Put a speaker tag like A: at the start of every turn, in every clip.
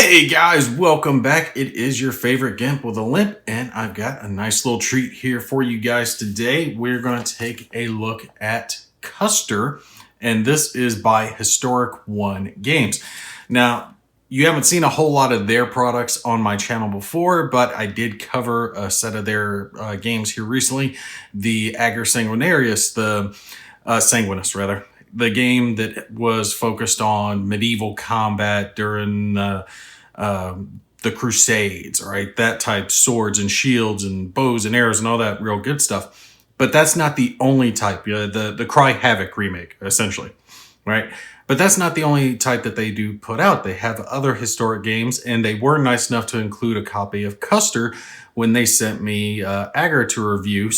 A: Hey guys, welcome back. It is your favorite Gimp with a limp, and I've got a nice little treat here for you guys today. We're going to take a look at Custer, and this is by Historic One Games. Now, you haven't seen a whole lot of their products on my channel before, but I did cover a set of their games here recently. The Ager Sanguinarius, Sanguinus rather. The game that was focused on medieval combat during the Crusades, right? That type, swords and shields and bows and arrows and all that real good stuff. But that's not the only type. The Cry Havoc remake, essentially, right? But that's not the only type that they do put out. They have other historic games, and they were nice enough to include a copy of Custer when they sent me Ager to review.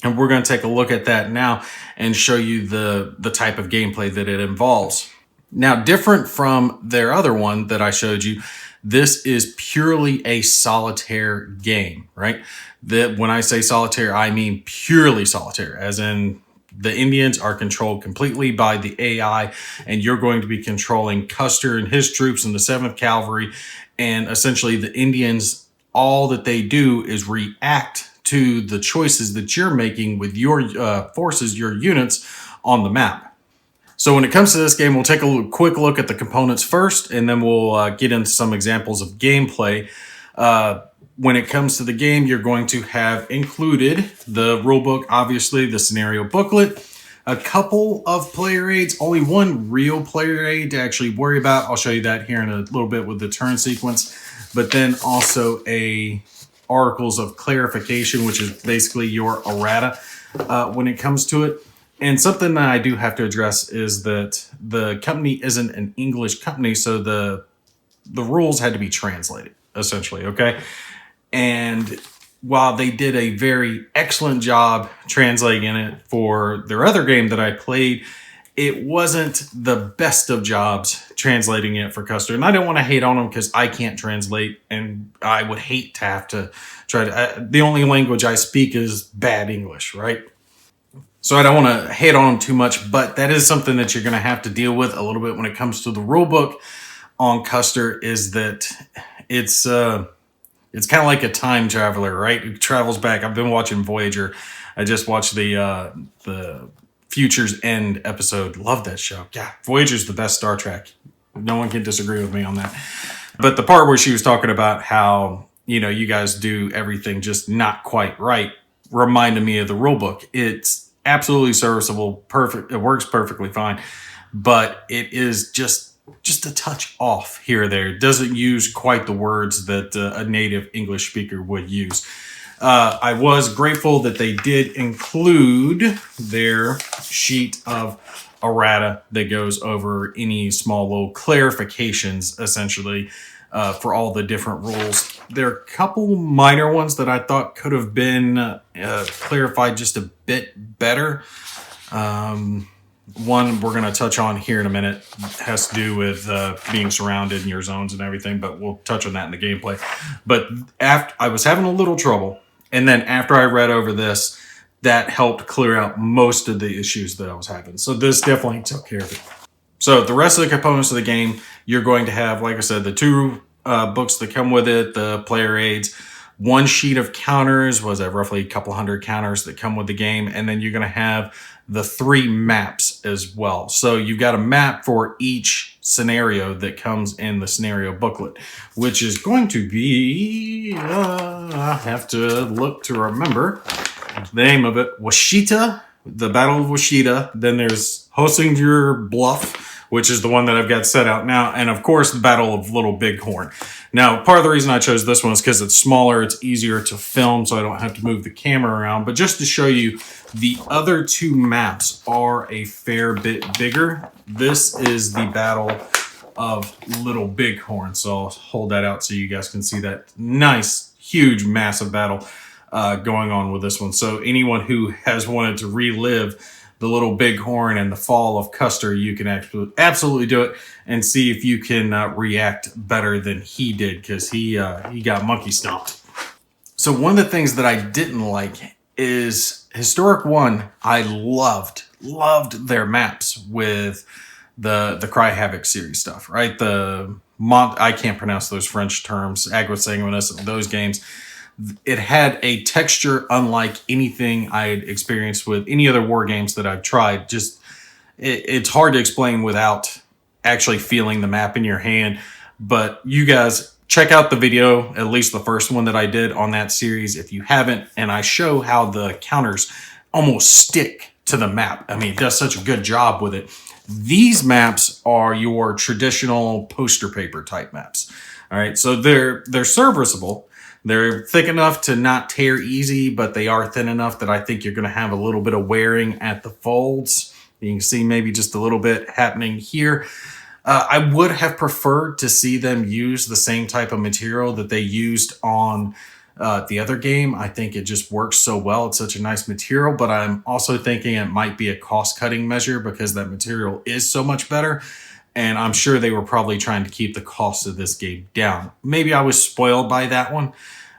A: And we're going to take a look at that now and show you the type of gameplay that it involves. Now, different from their other one that I showed you, this is purely a solitaire game, right? When I say solitaire, I mean purely solitaire, as in the Indians are controlled completely by the AI, and you're going to be controlling Custer and his troops and the 7th Cavalry. And essentially the Indians, all that they do is react to the choices that you're making with your forces, your units on the map. So when it comes to this game, we'll take a quick look at the components first, and then we'll get into some examples of gameplay. When it comes to the game, you're going to have included the rulebook, obviously, the scenario booklet, a couple of player aids, only one real player aid to actually worry about. I'll show you that here in a little bit with the turn sequence, but then also articles of clarification, which is basically your errata when it comes to it. And something that I do have to address is that the company isn't an English company, so the rules had to be translated, essentially, okay? And while they did a very excellent job translating it for their other game that I played, it wasn't the best of jobs translating it for Custer. And I don't want to hate on them because I can't translate, and I would hate to have to try to... the only language I speak is bad English, right? So I don't want to hate on them too much, but that is something that you're going to have to deal with a little bit when it comes to the rule book on Custer, is that it's kind of like a time traveler, right? It travels back. I've been watching Voyager. I just watched the Future's End episode. Love that show. Yeah, Voyager's the best Star Trek. No one can disagree with me on that. But the part where she was talking about how, you guys do everything just not quite right reminded me of the rule book. It's absolutely serviceable, perfect. It works perfectly fine, but it is just a touch off here or there. It doesn't use quite the words that a native English speaker would use. I was grateful that they did include their sheet of errata that goes over any small little clarifications, essentially, for all the different rules. There are a couple minor ones that I thought could have been clarified just a bit better. One we're going to touch on here in a minute. It has to do with being surrounded in your zones and everything, but we'll touch on that in the gameplay. But after I was having a little trouble, and then after I read over this, that helped clear out most of the issues that I was having. So this definitely took care of it. So the rest of the components of the game, you're going to have, like I said, the two books that come with it, the player aids, one sheet of counters, roughly a couple hundred counters that come with the game, and then you're going to have the 3 maps as well. So you've got a map for each scenario that comes in the scenario booklet, which is going to be, I have to look to remember the name of it, Washita, the Battle of Washita. Then there's Hosinger Bluff, which is the one that I've got set out now. And of course, the Battle of Little Bighorn. Now, part of the reason I chose this one is because it's smaller, it's easier to film, so I don't have to move the camera around. But just to show you, the other 2 maps are a fair bit bigger. This is the Battle of Little Bighorn. So I'll hold that out so you guys can see that nice, huge, massive battle going on with this one. So anyone who has wanted to relive the Little Bighorn and the fall of Custer, you can absolutely do it and see if you can react better than he did, because he got monkey stomped. So one of the things that I didn't like is Historic One. I loved their maps with the Cry Havoc series stuff, right? I can't pronounce those French terms, agro-sanguinous, those games. It had a texture unlike anything I had experienced with any other war games that I've tried. Just it's hard to explain without actually feeling the map in your hand. But you guys check out the video, at least the first one that I did on that series, if you haven't, and I show how the counters almost stick to the map. I mean, it does such a good job with it. These maps are your traditional poster paper type maps. All right, so they're serviceable. They're thick enough to not tear easy, but they are thin enough that I think you're going to have a little bit of wearing at the folds. You can see maybe just a little bit happening here. I would have preferred to see them use the same type of material that they used on the other game. I think it just works so well. It's such a nice material, but I'm also thinking it might be a cost-cutting measure because that material is so much better. And I'm sure they were probably trying to keep the cost of this game down. Maybe I was spoiled by that one.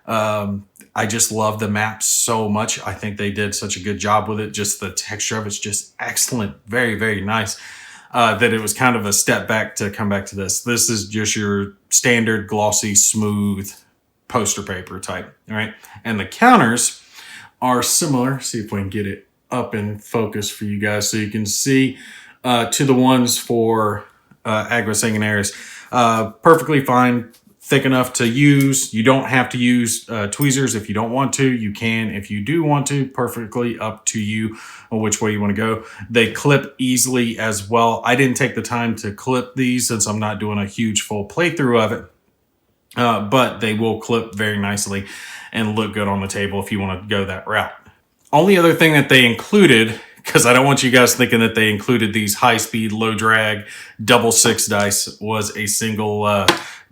A: I just love the map so much. I think they did such a good job with it. Just the texture of it's just excellent. Very, very nice. That it was kind of a step back to come back to this. This is just your standard glossy, smooth poster paper type. All right. And the counters are similar. See if we can get it up in focus for you guys so you can see to the ones for agro-sanguinaires. Perfectly fine, thick enough to use. You don't have to use tweezers if you don't want to. You can if you do want to. Perfectly up to you on which way you want to go. They clip easily as well. I didn't take the time to clip these since I'm not doing a huge full playthrough of it. But they will clip very nicely and look good on the table if you want to go that route. Only other thing that they included, because I don't want you guys thinking that they included these high-speed, low-drag, double 6 dice, was a single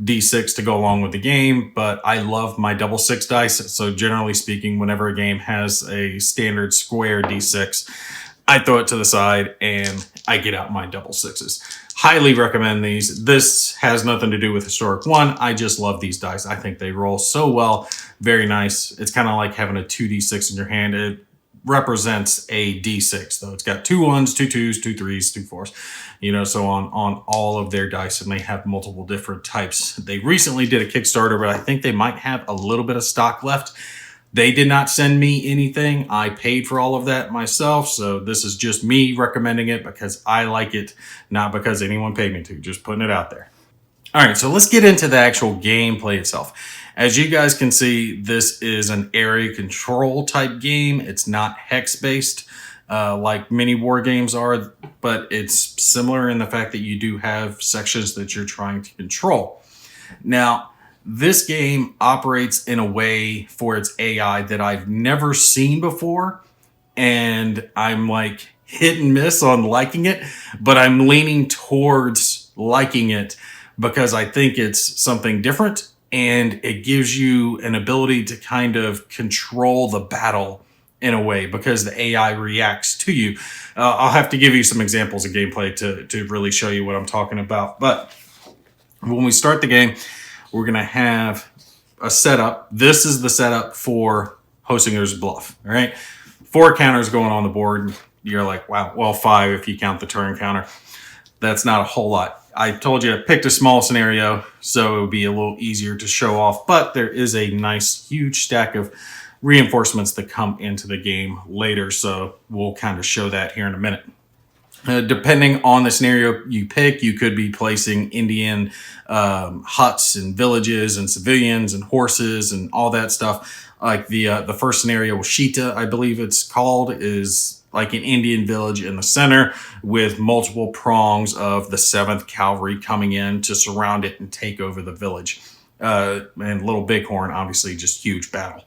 A: D6 to go along with the game. But I love my double 6 dice, so generally speaking, whenever a game has a standard square D6, I throw it to the side and I get out my double 6s. Highly recommend these. This has nothing to do with Historic 1. I just love these dice. I think they roll so well. Very nice. It's kind of like having a 2D6 in your hand. It represents a D6, though. It's got 2 1s, 2 2s, 2 3s, 2 4s, so on all of their dice, and they have multiple different types. They recently did a Kickstarter, but I think they might have a little bit of stock left. They did not send me anything. I paid for all of that myself, so this is just me recommending it because I like it, not because anyone paid me to. Just putting it out there. All right, so let's get into the actual gameplay itself. As you guys can see, this is an area control type game. It's not hex-based like many war games are, but it's similar in the fact that you do have sections that you're trying to control. Now, this game operates in a way for its AI that I've never seen before, and I'm like hit and miss on liking it, but I'm leaning towards liking it because I think it's something different, and it gives you an ability to kind of control the battle in a way because the AI reacts to you. I'll have to give you some examples of gameplay to really show you what I'm talking about. But when we start the game, we're going to have a setup. This is the setup for Hostinger's Bluff. All right. 4 counters going on the board. You're like, wow, well, 5 if you count the turn counter. That's not a whole lot. I told you I picked a small scenario, so it would be a little easier to show off, but there is a nice, huge stack of reinforcements that come into the game later, so we'll kind of show that here in a minute. Depending on the scenario you pick, you could be placing Indian huts and villages and civilians and horses and all that stuff. Like the first scenario, Washita, I believe it's called, is like an Indian village in the center with multiple prongs of the 7th Cavalry coming in to surround it and take over the village. And Little Bighorn, obviously, just huge battle.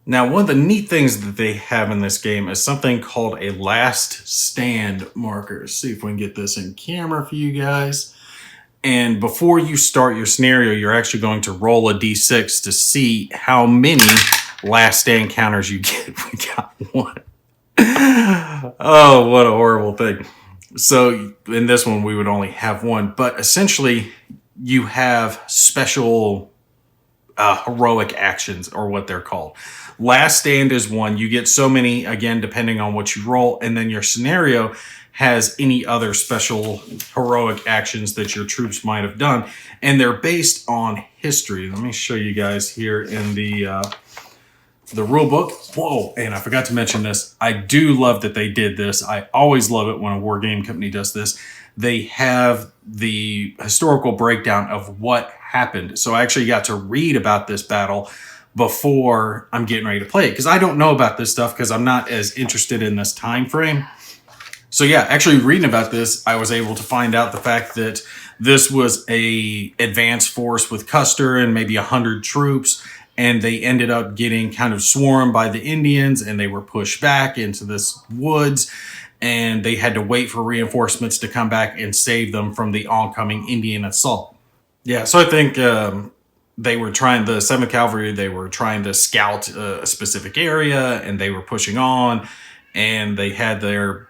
A: Now, one of the neat things that they have in this game is something called a last stand marker. See if we can get this in camera for you guys. And before you start your scenario, you're actually going to roll a d6 to see how many last stand counters you get. We got 1. Oh, what a horrible thing. So in this one, we would only have 1. But essentially, you have special heroic actions, or what they're called. Last stand is 1. You get so many, again, depending on what you roll. And then your scenario has any other special heroic actions that your troops might have done. And they're based on history. Let me show you guys here in the rule book. Whoa, and I forgot to mention this. I do love that they did this. I always love it when a war game company does this. They have the historical breakdown of what happened. So I actually got to read about this battle before I'm getting ready to play it, because I don't know about this stuff because I'm not as interested in this time frame. So yeah, actually reading about this, I was able to find out the fact that this was a advanced force with Custer and maybe 100 troops, and they ended up getting kind of swarmed by the Indians, and they were pushed back into this woods, and they had to wait for reinforcements to come back and save them from the oncoming Indian assault. Yeah, so I think they were trying, the 7th Cavalry, they were trying to scout a specific area, and they were pushing on, and they had their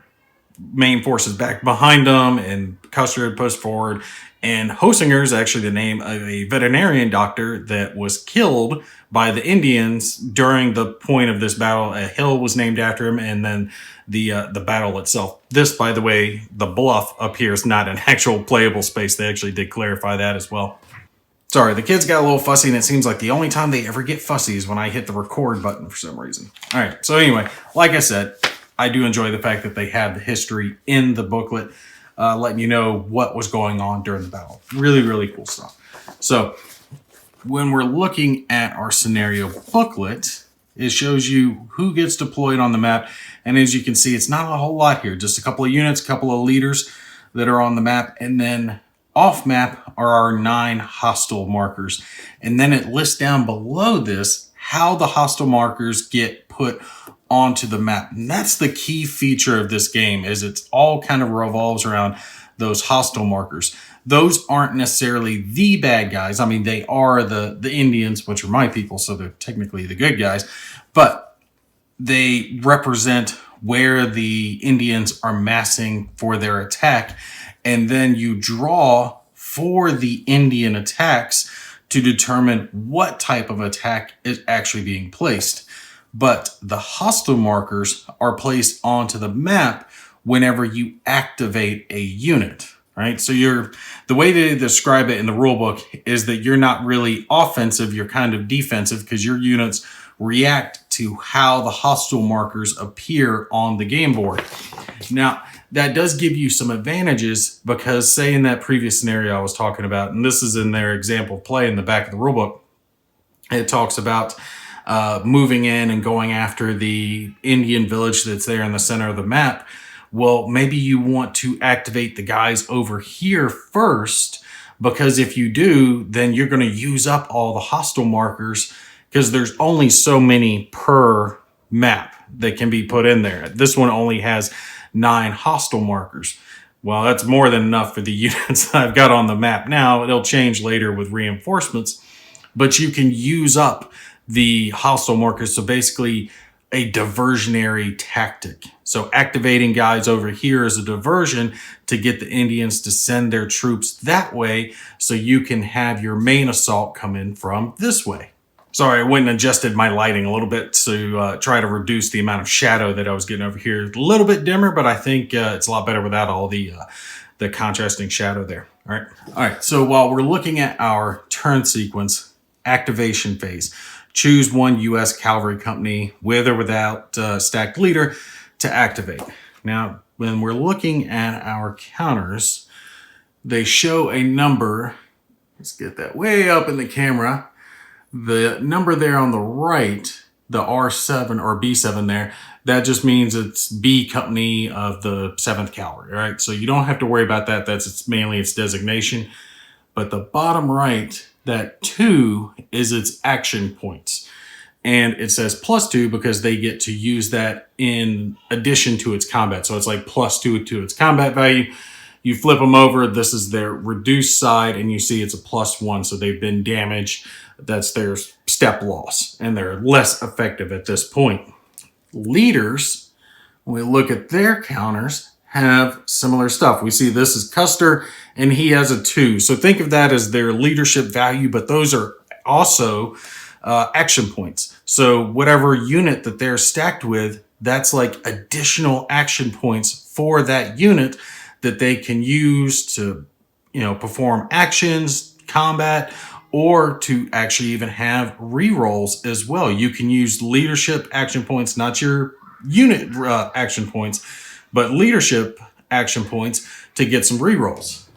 A: main forces back behind them, and Custer had pushed forward. And Hosinger is actually the name of a veterinarian doctor that was killed by the Indians during the point of this battle. A hill was named after him, and then the battle itself. This, by the way, the bluff up here is not an actual playable space. They actually did clarify that as well. Sorry, the kids got a little fussy, and it seems like the only time they ever get fussy is when I hit the record button for some reason. All right, so anyway, like I said, I do enjoy the fact that they have the history in the booklet, letting you know what was going on during the battle. Really, really cool stuff. So when we're looking at our scenario booklet, it shows you who gets deployed on the map. And as you can see, it's not a whole lot here. Just a couple of units, a couple of leaders that are on the map. And then off map are our 9 hostile markers. And then it lists down below this how the hostile markers get put onto the map. And that's the key feature of this game, is it's all kind of revolves around those hostile markers. Those aren't necessarily the bad guys. I mean, they are the Indians, which are my people, so they're technically the good guys, but they represent where the Indians are massing for their attack. And then you draw for the Indian attacks to determine what type of attack is actually being placed. But the hostile markers are placed onto the map whenever you activate a unit, right? So the way to describe it in the rulebook is that you're not really offensive, you're kind of defensive, because your units react to how the hostile markers appear on the game board. Now, that does give you some advantages, because say in that previous scenario I was talking about, and this is in their example play in the back of the rulebook, it talks about moving in and going after the Indian village that's there in the center of the map. Well, maybe you want to activate the guys over here first, because if you do, then you're going to use up all the hostile markers, because there's only so many per map that can be put in there. This one only has 9 hostile markers. Well, that's more than enough for the units I've got on the map now. It'll change later with reinforcements, but you can use up the hostile markers. So basically a diversionary tactic. So activating guys over here is a diversion to get the Indians to send their troops that way, so you can have your main assault come in from this way. Sorry, I went and adjusted my lighting a little bit to try to reduce the amount of shadow that I was getting over here. A little bit dimmer, but I think it's a lot better without all the contrasting shadow there. All right. So while we're looking at our turn sequence, activation phase, choose one U.S. cavalry company with or without stacked leader to activate. Now, when we're looking at our counters, they show a number. Let's get that way up in the camera. The number there on the right, the R7 or B7 there, that just means it's B company of the 7th Cavalry, all right? So you don't have to worry about that. That's mainly its designation. But the bottom right, that 2 is its action points. And it says +2 because they get to use that in addition to its combat. So it's like +2 to its combat value. You flip them over, this is their reduced side, and you see it's a +1. So they've been damaged. That's their step loss, and they're less effective at this point. Leaders, when we look at their counters, have similar stuff. We see this is Custer, and he has a 2. So think of that as their leadership value, but those are also action points. So whatever unit that they're stacked with, that's like additional action points for that unit that they can use to, perform actions, combat, or to actually even have rerolls as well. You can use leadership action points, not your unit action points, but leadership action points to get some rerolls.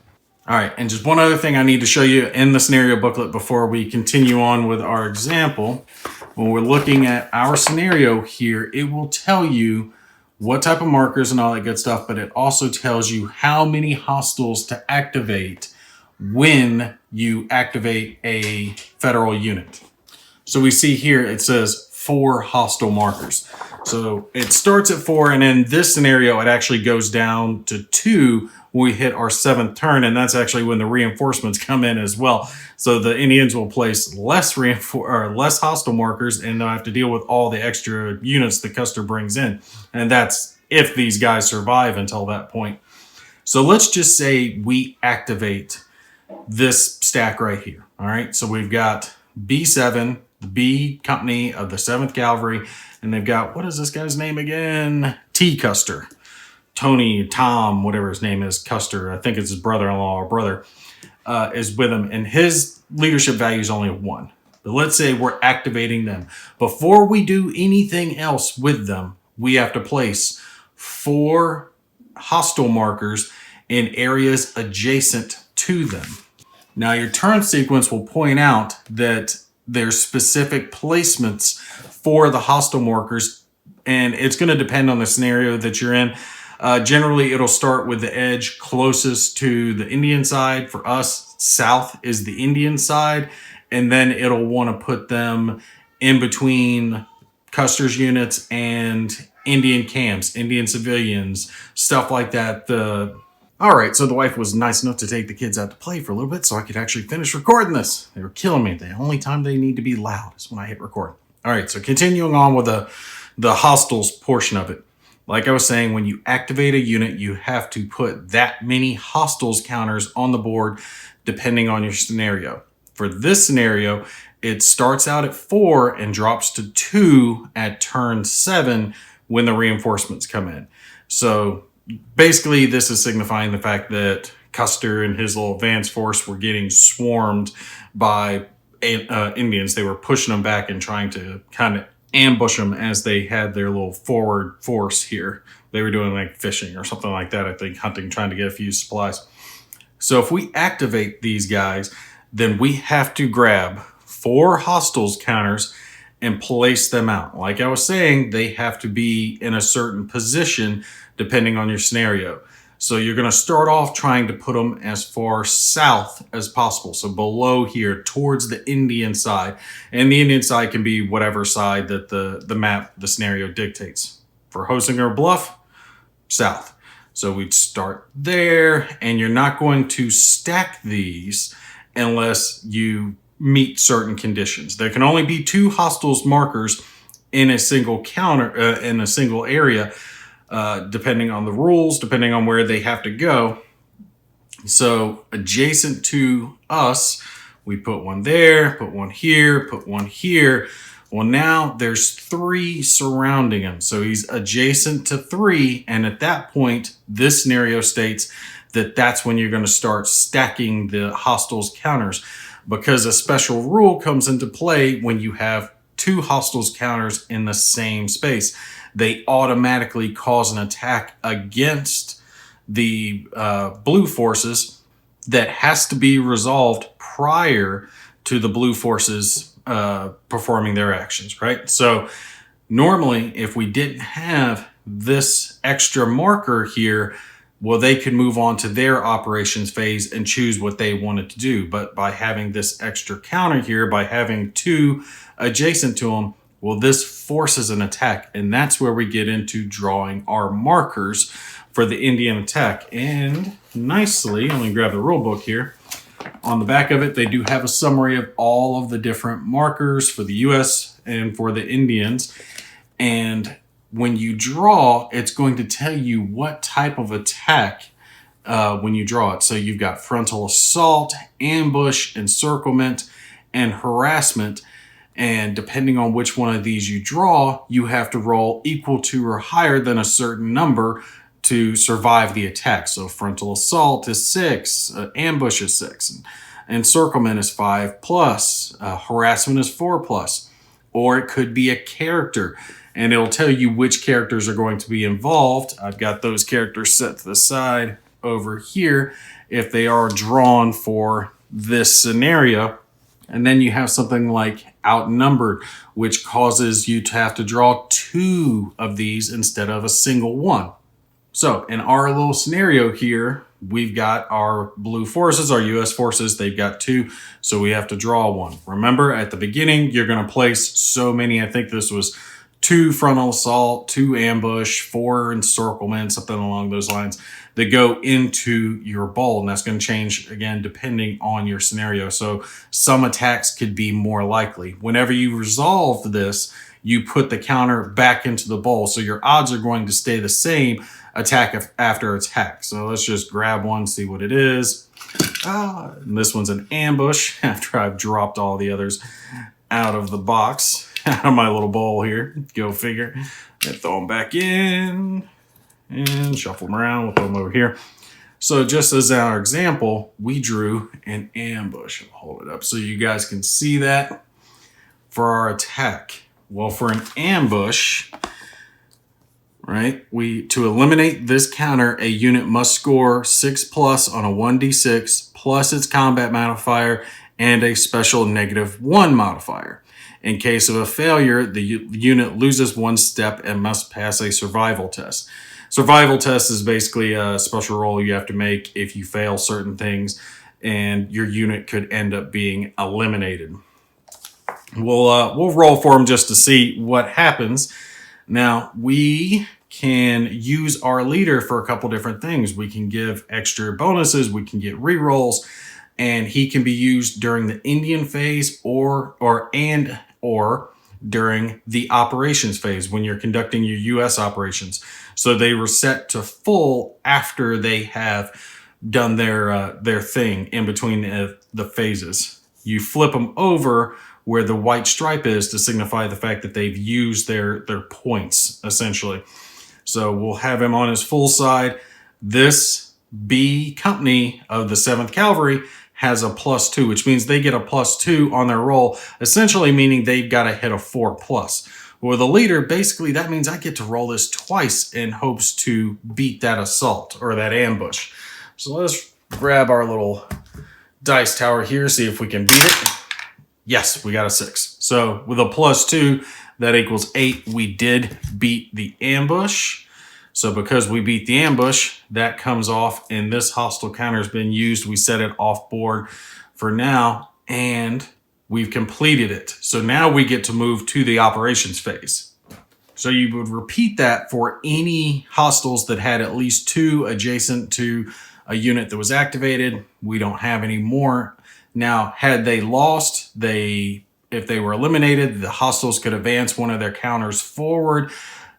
A: All right, and just one other thing I need to show you in the scenario booklet before we continue on with our example. When we're looking at our scenario here, it will tell you what type of markers and all that good stuff, but it also tells you how many hostiles to activate when you activate a federal unit. So we see here it says 4 hostile markers. So it starts at 4, and in this scenario it actually goes down to 2 when we hit our 7th turn, and that's actually when the reinforcements come in as well. So the Indians will place less hostile markers, and they'll have to deal with all the extra units that Custer brings in. And that's if these guys survive until that point. So let's just say we activate this stack right here. All right, so we've got B7, the B company of the 7th Cavalry, and they've got, what is this guy's name again? T. Custer. Tony, Tom, whatever his name is, Custer, I think it's his brother-in-law or brother, is with him, and his leadership value is only 1. But let's say we're activating them. Before we do anything else with them, we have to place 4 hostile markers in areas adjacent to them. Now, your turn sequence will point out that there's specific placements for the hostile markers, and it's going to depend on the scenario that you're in. Generally, it'll start with the edge closest to the Indian side. For us, south is the Indian side, and then it'll want to put them in between Custer's units and Indian camps, Indian civilians, stuff like that. All right, so the wife was nice enough to take the kids out to play for a little bit so I could actually finish recording this. They were killing me. The only time they need to be loud is when I hit record. All right, so continuing on with the hostiles portion of it. Like I was saying, when you activate a unit, you have to put that many hostiles counters on the board depending on your scenario. For this scenario, it starts out at 4 and drops to 2 at turn 7 when the reinforcements come in. So basically, this is signifying the fact that Custer and his little advance force were getting swarmed by Indians. They were pushing them back and trying to kind of ambush them as they had their little forward force here. They were doing like fishing or something like that, I think, hunting, trying to get a few supplies. So if we activate these guys, then we have to grab 4 hostiles counters and place them out. Like I was saying, they have to be in a certain position depending on your scenario. So you're going to start off trying to put them as far south as possible. So below here towards the Indian side. And the Indian side can be whatever side that the map, the scenario dictates. For Hosinger Bluff, south. So we'd start there, and you're not going to stack these unless you meet certain conditions. There can only be 2 hostiles markers in a single counter, in a single area, depending on the rules, depending on where they have to go. So adjacent to us, we put one there, put one here, put one here. Well, now there's 3 surrounding him. So he's adjacent to 3. And at that point, this scenario states that that's when you're going to start stacking the hostiles counters, because a special rule comes into play when you have 2 hostiles counters in the same space. They automatically cause an attack against the blue forces that has to be resolved prior to the blue forces performing their actions, right? So normally, if we didn't have this extra marker here, well, they could move on to their operations phase and choose what they wanted to do. But by having this extra counter here, by having 2 adjacent to them, well, this forces an attack, and that's where we get into drawing our markers for the Indian attack. And nicely, let me grab the rule book here. On the back of it, they do have a summary of all of the different markers for the U.S. and for the Indians. And when you draw, it's going to tell you what type of attack when you draw it. So you've got frontal assault, ambush, encirclement, and harassment. And depending on which one of these you draw, you have to roll equal to or higher than a certain number to survive the attack. So frontal assault is 6, ambush is 6, encirclement is 5 plus, harassment is 4 plus. Or it could be a character, and it'll tell you which characters are going to be involved. I've got those characters set to the side over here if they are drawn for this scenario. And then you have something like outnumbered, which causes you to have to draw 2 of these instead of a single one. So in our little scenario here, we've got our blue forces, our US forces, they've got 2, so we have to draw 1. Remember, at the beginning, you're going to place so many, I think this was 2 frontal assault, 2 ambush, 4 encirclement, something along those lines, that go into your bowl. And that's going to change, again, depending on your scenario. So some attacks could be more likely. Whenever you resolve this, you put the counter back into the bowl. So your odds are going to stay the same attack after attack. So let's just grab one, see what it is. And this one's an ambush after I've dropped all the others out of the box, out of my little bowl here. Go figure. And throw them back in and shuffle them around. We'll throw them over here. So just as our example, we drew an ambush. I'll hold it up so you guys can see that for our attack. Well, for an ambush, right, to eliminate this counter, a unit must score 6 plus on a 1d6 plus its combat modifier and a special -1 modifier. In case of a failure, the unit loses 1 step and must pass a survival test. Survival test is basically a special roll you have to make if you fail certain things, and your unit could end up being eliminated. We'll roll for them just to see what happens. Now, we can use our leader for a couple different things. We can give extra bonuses, we can get rerolls, and he can be used during the Indian phase or during the operations phase when you're conducting your US operations. So they reset to full after they have done their thing in between the phases. You flip them over where the white stripe is to signify the fact that they've used their points, essentially. So we'll have him on his full side. This B company of the 7th Cavalry has a +2, which means they get a +2 on their roll, essentially meaning they've got to hit a 4 plus. With a leader, basically that means I get to roll this twice in hopes to beat that assault or that ambush. So let's grab our little dice tower here, see if we can beat it. Yes, we got a 6. So with a +2, that equals 8. We did beat the ambush. So because we beat the ambush, that comes off, and this hostile counter has been used. We set it off board for now, and we've completed it. So now we get to move to the operations phase. So you would repeat that for any hostiles that had at least 2 adjacent to a unit that was activated. We don't have any more. Now, had they lost, if they were eliminated, the hostiles could advance one of their counters forward.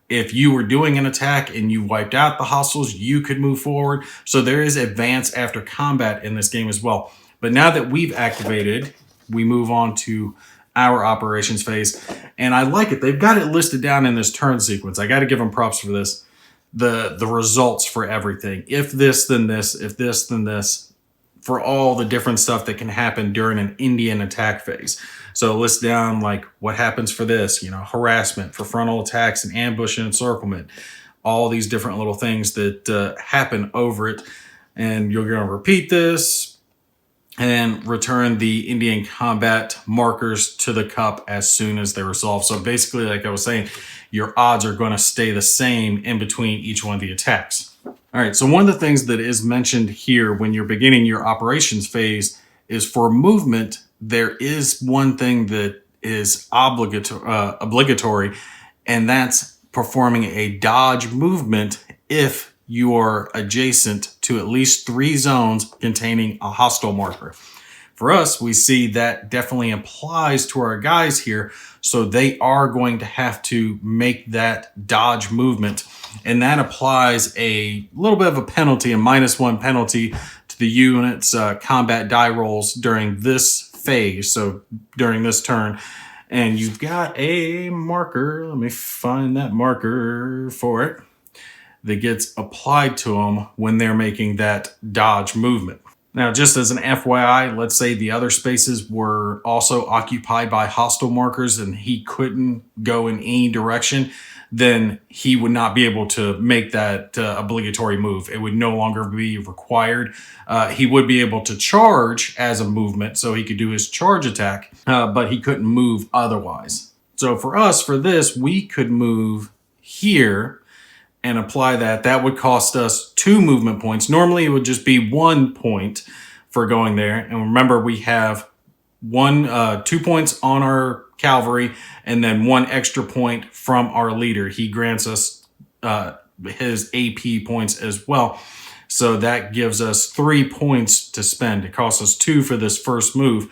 A: If you were doing an attack and you wiped out the hostiles, you could move forward. So there is advance after combat in this game as well. But now that we've activated, we move on to our operations phase. And I like it. They've got it listed down in this turn sequence. I got to give them props for this. The results for everything. If this, then this. If this, then this. For all the different stuff that can happen during an Indian attack phase. So list down like what happens for this, harassment, for frontal attacks and ambush and encirclement, all these different little things that happen over it. And you're going to repeat this and return the Indian combat markers to the cup as soon as they resolve. So basically, like I was saying, your odds are going to stay the same in between each one of the attacks. All right, so one of the things that is mentioned here when you're beginning your operations phase is for movement, there is one thing that is obligatory, and that's performing a dodge movement if you are adjacent to at least 3 zones containing a hostile marker. For us, we see that definitely applies to our guys here, so they are going to have to make that dodge movement, and that applies a little bit of a penalty, a -1 penalty to the unit's combat die rolls during this phase, so during this turn. And you've got a marker. Let me find that marker for it. That gets applied to them when they're making that dodge movement. Now, just as an FYI, let's say the other spaces were also occupied by hostile markers and he couldn't go in any direction, then he would not be able to make that obligatory move. It would no longer be required. He would be able to charge as a movement, so he could do his charge attack, but he couldn't move otherwise. So for us, for this, we could move here and apply that. That would cost us 2 movement points. Normally, it would just be 1 point for going there. And remember, we have 2 points on our cavalry and then 1 extra point from our leader. He grants us his AP points as well. So that gives us 3 points to spend. It costs us 2 for this first move.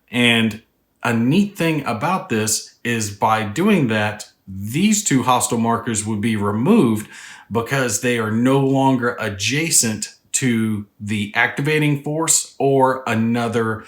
A: And a neat thing about this is by doing that, these 2 hostile markers would be removed because they are no longer adjacent to the activating force or another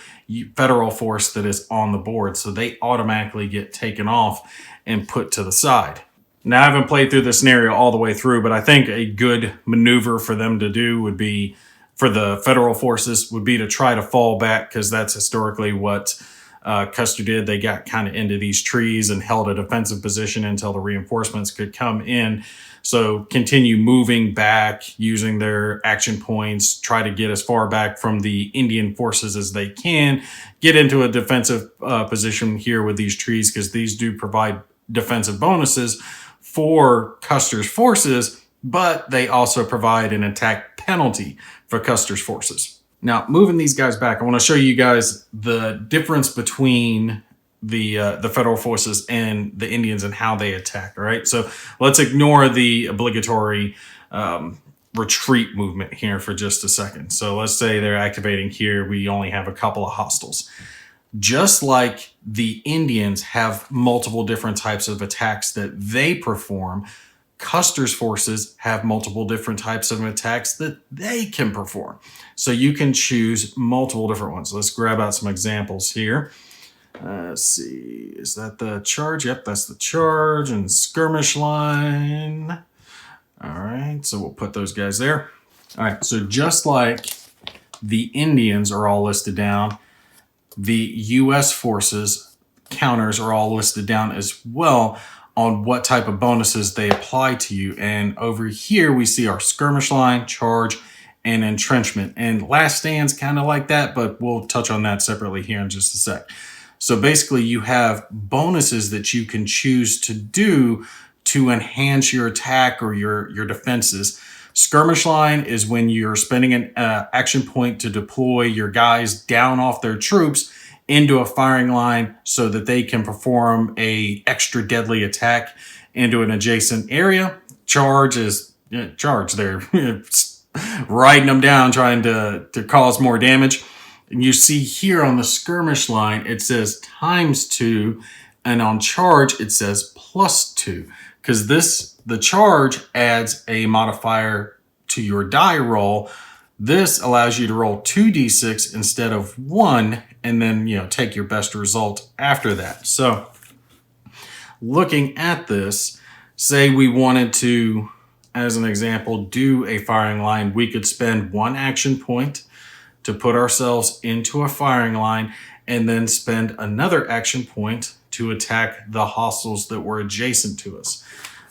A: federal force that is on the board. So they automatically get taken off and put to the side. Now, I haven't played through the scenario all the way through, but I think a good maneuver for them to do would be, for the federal forces, would be to try to fall back, because that's historically what Custer did. They got kind of into these trees and held a defensive position until the reinforcements could come in. So continue moving back, using their action points, try to get as far back from the Indian forces as they can, get into a defensive position here with these trees, because these do provide defensive bonuses for Custer's forces, but they also provide an attack penalty for Custer's forces. Now, moving these guys back, I want to show you guys the difference between the federal forces and the Indians and how they attack. All right, so let's ignore the obligatory retreat movement here for just a second. So let's say they're activating here. We only have a couple of hostiles. Just like the Indians have multiple different types of attacks that they perform, Custer's forces have multiple different types of attacks that they can perform. So you can choose multiple different ones. Let's grab out some examples here. Let's see. Is that the charge? Yep, that's the charge and skirmish line. All right, so we'll put those guys there. All right, so just like the Indians are all listed down, the U.S. forces counters are all listed down as well on what type of bonuses they apply to you. And over here, we see our skirmish line, charge, and entrenchment. And last stand's kind of like that, but we'll touch on that separately here in just a sec. So basically, you have bonuses that you can choose to do to enhance your attack or your defenses. Skirmish line is when you're spending an action point to deploy your guys down off their troops into a firing line so that they can perform a extra deadly attack into an adjacent area. Charge is charge. They're riding them down, trying to cause more damage. And you see here on the skirmish line, it says ×2, and on charge, it says +2. Because the charge adds a modifier to your die roll. This allows you to roll 2d6 instead of 1, and then take your best result after that. So looking at this, say we wanted to, as an example, do a firing line, we could spend 1 action point to put ourselves into a firing line and then spend another action point to attack the hostiles that were adjacent to us.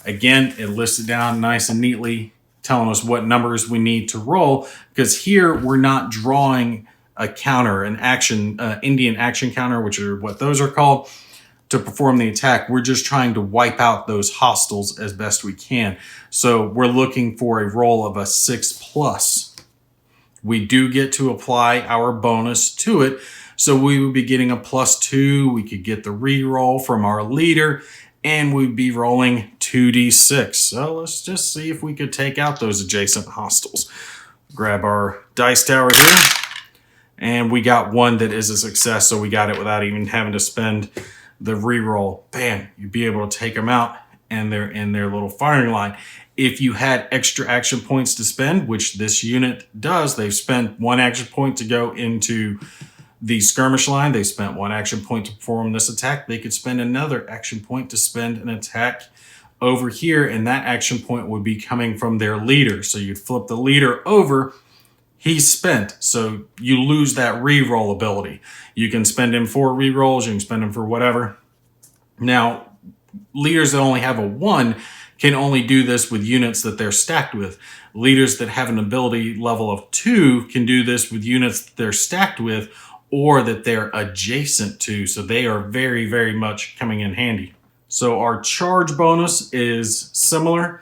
A: Again, it lists it down nice and neatly, telling us what numbers we need to roll, because here we're not drawing a counter, an action, Indian action counter, which are what those are called, to perform the attack. We're just trying to wipe out those hostiles as best we can. So we're looking for a roll of a 6+. We do get to apply our bonus to it. So we would be getting a +2. We could get the re-roll from our leader, and we'd be rolling 2d6. So let's just see if we could take out those adjacent hostiles. Grab our dice tower here, and we got one that is a success, so we got it without even having to spend the re-roll. Bam, you'd be able to take them out, and they're in their little firing line. If you had extra action points to spend, which this unit does, they've spent 1 action point to go into The Skirmish Line, they spent 1 action point to perform this attack. They could spend another action point to spend an attack over here, and that action point would be coming from their leader. So you'd flip the leader over. He's spent, so you lose that reroll ability. You can spend him for rerolls, you can spend him for whatever. Now, leaders that only have a 1 can only do this with units that they're stacked with. Leaders that have an ability level of 2 can do this with units that they're stacked with or that they're adjacent to. So they are very, very much coming in handy. So our charge bonus is similar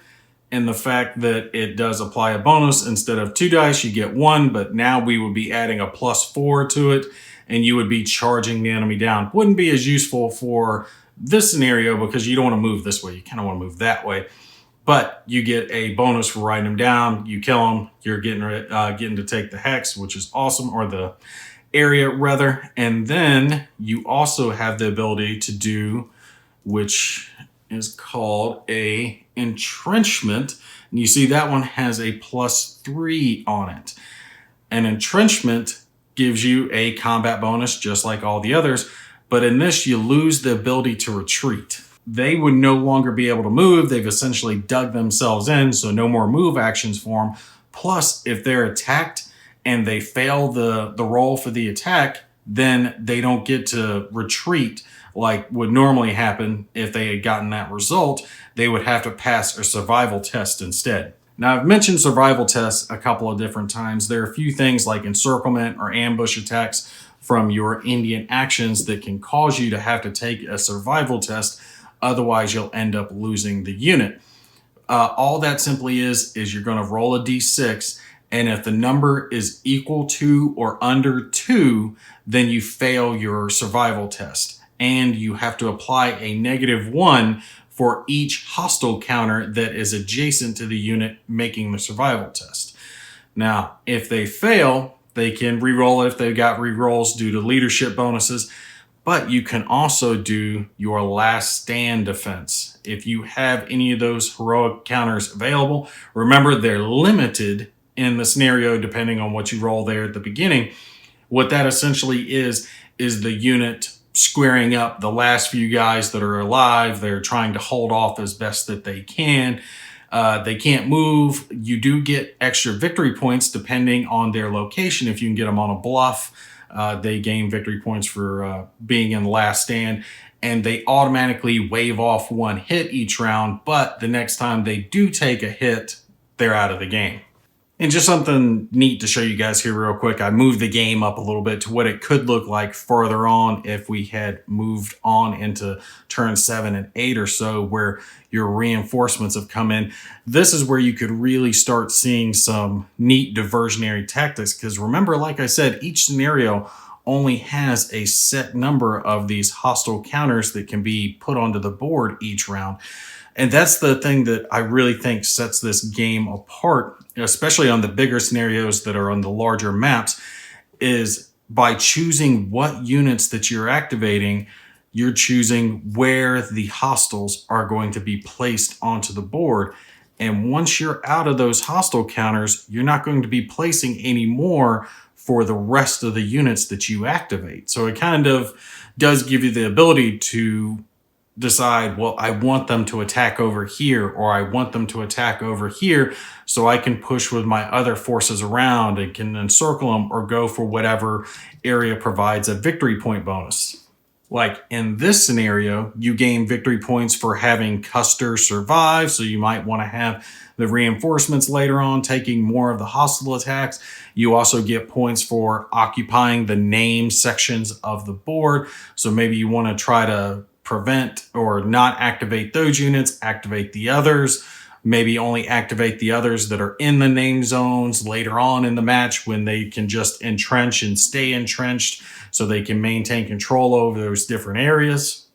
A: in the fact that it does apply a bonus. Instead of 2 dice, you get 1, but now we would be adding a +4 to it, and you would be charging the enemy down. Wouldn't be as useful for this scenario because you don't want to move this way. You kind of want to move that way. But you get a bonus for riding them down. You kill them, you're getting to take the hex, which is awesome, or the area rather. And then you also have the ability to do, which is called a Entrenchment. And you see that one has a +3 on it. An Entrenchment gives you a combat bonus just like all the others, but in this you lose the ability to retreat. They would no longer be able to move. They've essentially dug themselves in, so no more move actions for them. Plus, if they're attacked and they fail the roll for the attack, then they don't get to retreat like would normally happen if they had gotten that result. They would have to pass a survival test instead. Now, I've mentioned survival tests a couple of different times. There are a few things like encirclement or ambush attacks from your Indian actions that can cause you to have to take a survival test. Otherwise, you'll end up losing the unit. All that simply is you're going to roll a d6, and if the number is equal to or under 2, then you fail your survival test. And you have to apply a -1 for each hostile counter that is adjacent to the unit making the survival test. Now, if they fail, they can reroll it if they've got rerolls due to leadership bonuses. But you can also do your last stand defense. If you have any of those heroic counters available, remember they're limited in the scenario depending on what you roll there at the beginning. What that essentially is the unit squaring up the last few guys that are alive. They're trying to hold off as best that they can. They can't move. You do get extra victory points depending on their location. If you can get them on a bluff, they gain victory points for being in the last stand, and they automatically wave off 1 hit each round, but the next time they do take a hit, they're out of the game. And just something neat to show you guys here real quick, I moved the game up a little bit to what it could look like further on if we had moved on into turn 7 and 8 or so, where your reinforcements have come in. This is where you could really start seeing some neat diversionary tactics, because remember, like I said, each scenario only has a set number of these hostile counters that can be put onto the board each round. And that's the thing that I really think sets this game apart, especially on the bigger scenarios that are on the larger maps, is by choosing what units that you're activating, you're choosing where the hostiles are going to be placed onto the board. And once you're out of those hostile counters, you're not going to be placing any more for the rest of the units that you activate. So it kind of does give you the ability to decide, well, I want them to attack over here, or I want them to attack over here, so I can push with my other forces around and can encircle them or go for whatever area provides a victory point bonus. Like in this scenario, you gain victory points for having Custer survive, so you might want to have the reinforcements later on taking more of the hostile attacks. You also get points for occupying the name sections of the board, so maybe you want to try to prevent or not activate those units, activate the others, maybe only activate the others that are in the name zones later on in the match when they can just entrench and stay entrenched so they can maintain control over those different areas.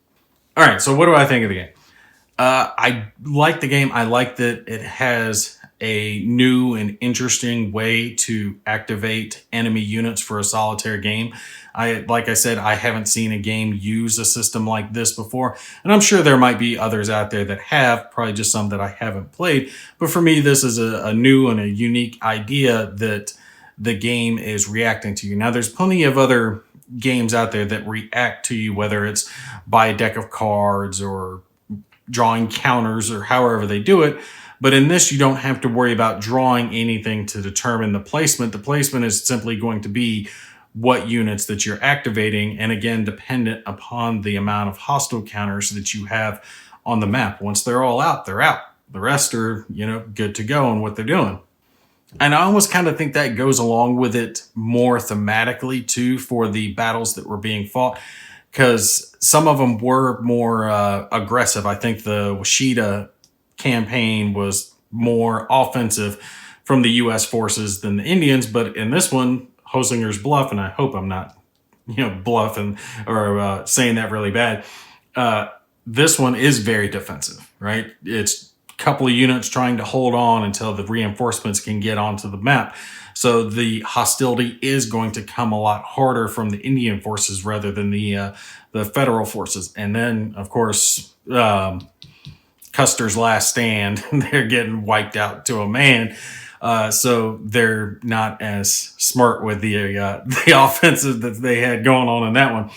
A: All right, so what do I think of the game? I like the game. I like that it has a new and interesting way to activate enemy units for a solitaire game. Like I said, I haven't seen a game use a system like this before, and I'm sure there might be others out there that have, probably just some that I haven't played. But for me, this is a new and a unique idea that the game is reacting to. Now, there's plenty of other games out there that react to you, whether it's by a deck of cards or drawing counters or however they do it. But in this, you don't have to worry about drawing anything to determine the placement. The placement is simply going to be what units that you're activating, and again, dependent upon the amount of hostile counters that you have on the map. Once they're all out, they're out. The rest are, good to go on what they're doing. And I almost kind of think that goes along with it more thematically too for the battles that were being fought, because some of them were more aggressive. I think the Washita campaign was more offensive from the U.S. forces than the Indians. But in this one, Hosinger's Bluff, and I hope I'm not, bluffing or saying that really bad. This one is very defensive, right? It's a couple of units trying to hold on until the reinforcements can get onto the map. So the hostility is going to come a lot harder from the Indian forces rather than the federal forces. And then, of course, Custer's last stand, they're getting wiped out to a man. So they're not as smart with the offensive that they had going on in that one.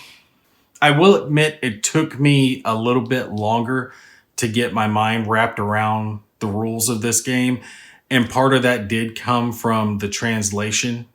A: I will admit it took me a little bit longer to get my mind wrapped around the rules of this game. And part of that did come from the translation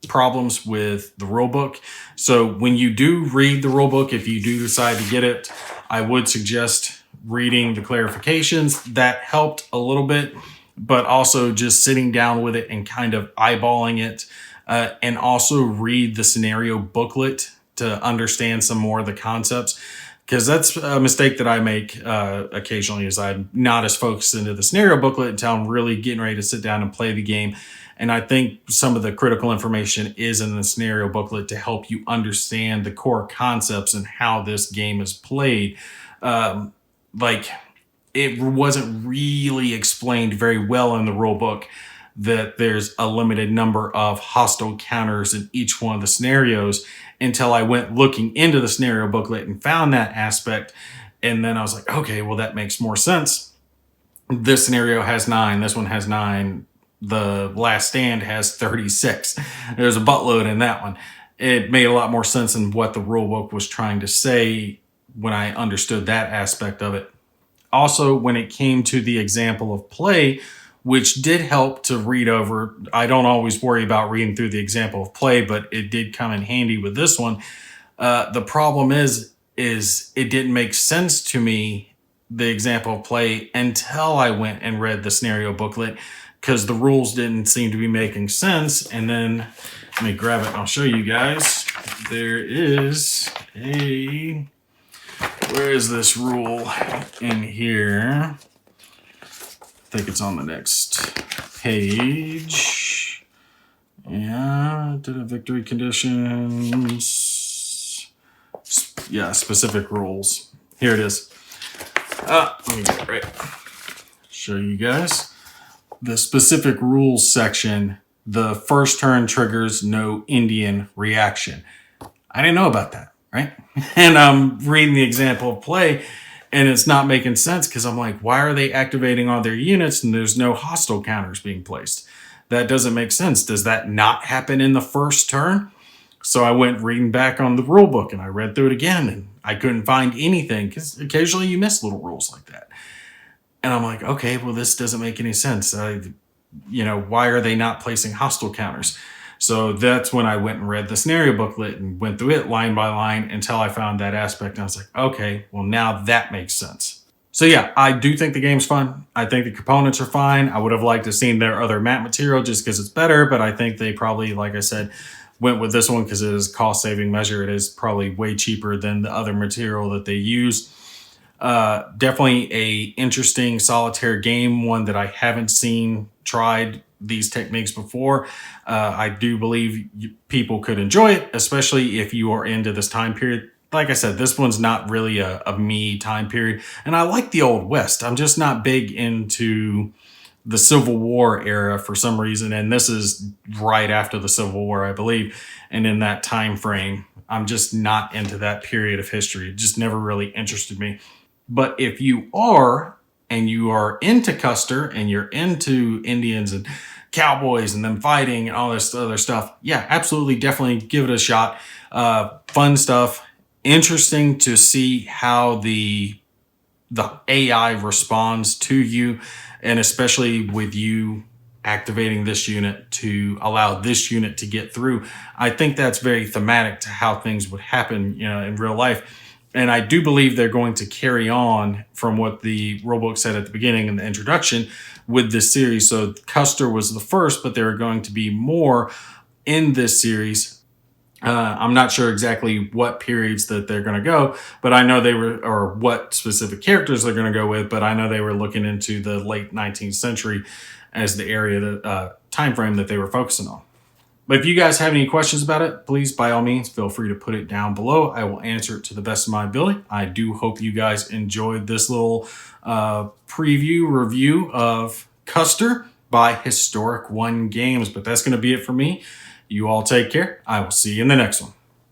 A: problems with the rulebook. So when you do read the rulebook, if you do decide to get it, I would suggest reading the clarifications. That helped a little bit, but also just sitting down with it and kind of eyeballing it, and also read the scenario booklet to understand some more of the concepts. Because that's a mistake that I make occasionally, is I'm not as focused into the scenario booklet until I'm really getting ready to sit down and play the game. And I think some of the critical information is in the scenario booklet to help you understand the core concepts and how this game is played. It wasn't really explained very well in the rule book that there's a limited number of hostile counters in each one of the scenarios until I went looking into the scenario booklet and found that aspect. And then I was like, okay, well, that makes more sense. This scenario has 9. This one has 9. The Last Stand has 36. There's a buttload in that one. It made a lot more sense than what the rule book was trying to say when I understood that aspect of it. Also, when it came to the example of play, which did help to read over. I don't always worry about reading through the example of play, but it did come in handy with this one. The problem is it didn't make sense to me, the example of play, until I went and read the scenario booklet, because the rules didn't seem to be making sense. And then let me grab it and I'll show you guys. There is where is this rule in here? I think it's on the next page. Yeah, victory conditions. Yeah, specific rules. Here it is. Let me get it right. Show you guys. The specific rules section, the first turn triggers no Indian reaction. I didn't know about that, right? And I'm reading the example of play, and it's not making sense because I'm like, why are they activating all their units and there's no hostile counters being placed? That doesn't make sense. Does that not happen in the first turn? So I went reading back on the rule book and I read through it again, and I couldn't find anything, because occasionally you miss little rules like that. And I'm like, okay, well, this doesn't make any sense. Why are they not placing hostile counters? So that's when I went and read the scenario booklet and went through it line by line until I found that aspect. And I was like, okay, well, now that makes sense. So yeah, I do think the game's fun. I think the components are fine. I would have liked to have seen their other map material just because it's better, but I think they probably, like I said, went with this one because it is a cost-saving measure. It is probably way cheaper than the other material that they use. Definitely a interesting solitaire game, one that I haven't seen tried these techniques before. I do believe people could enjoy it, especially if you are into this time period. Like I said, this one's not really a me time period, and I like the Old West. I'm just not big into the Civil War era for some reason, and this is right after the Civil War, I believe, and in that time frame, I'm just not into that period of history. It just never really interested me. But if you are, and you are into Custer, and you're into Indians and cowboys and them fighting and all this other stuff, yeah, absolutely, definitely give it a shot. Fun stuff. Interesting to see how the AI responds to you, and especially with you activating this unit to allow this unit to get through. I think that's very thematic to how things would happen, in real life. And I do believe they're going to carry on from what the rulebook said at the beginning in the introduction with this series. So Custer was the first, but there are going to be more in this series. I'm not sure exactly what periods that they're going to go, but I know they were, or what specific characters they're going to go with, but I know they were looking into the late 19th century as the area, the time frame that they were focusing on. But if you guys have any questions about it, please, by all means, feel free to put it down below. I will answer it to the best of my ability. I do hope you guys enjoyed this little preview review of Custer by Historic One Games. But that's going to be it for me. You all take care. I will see you in the next one.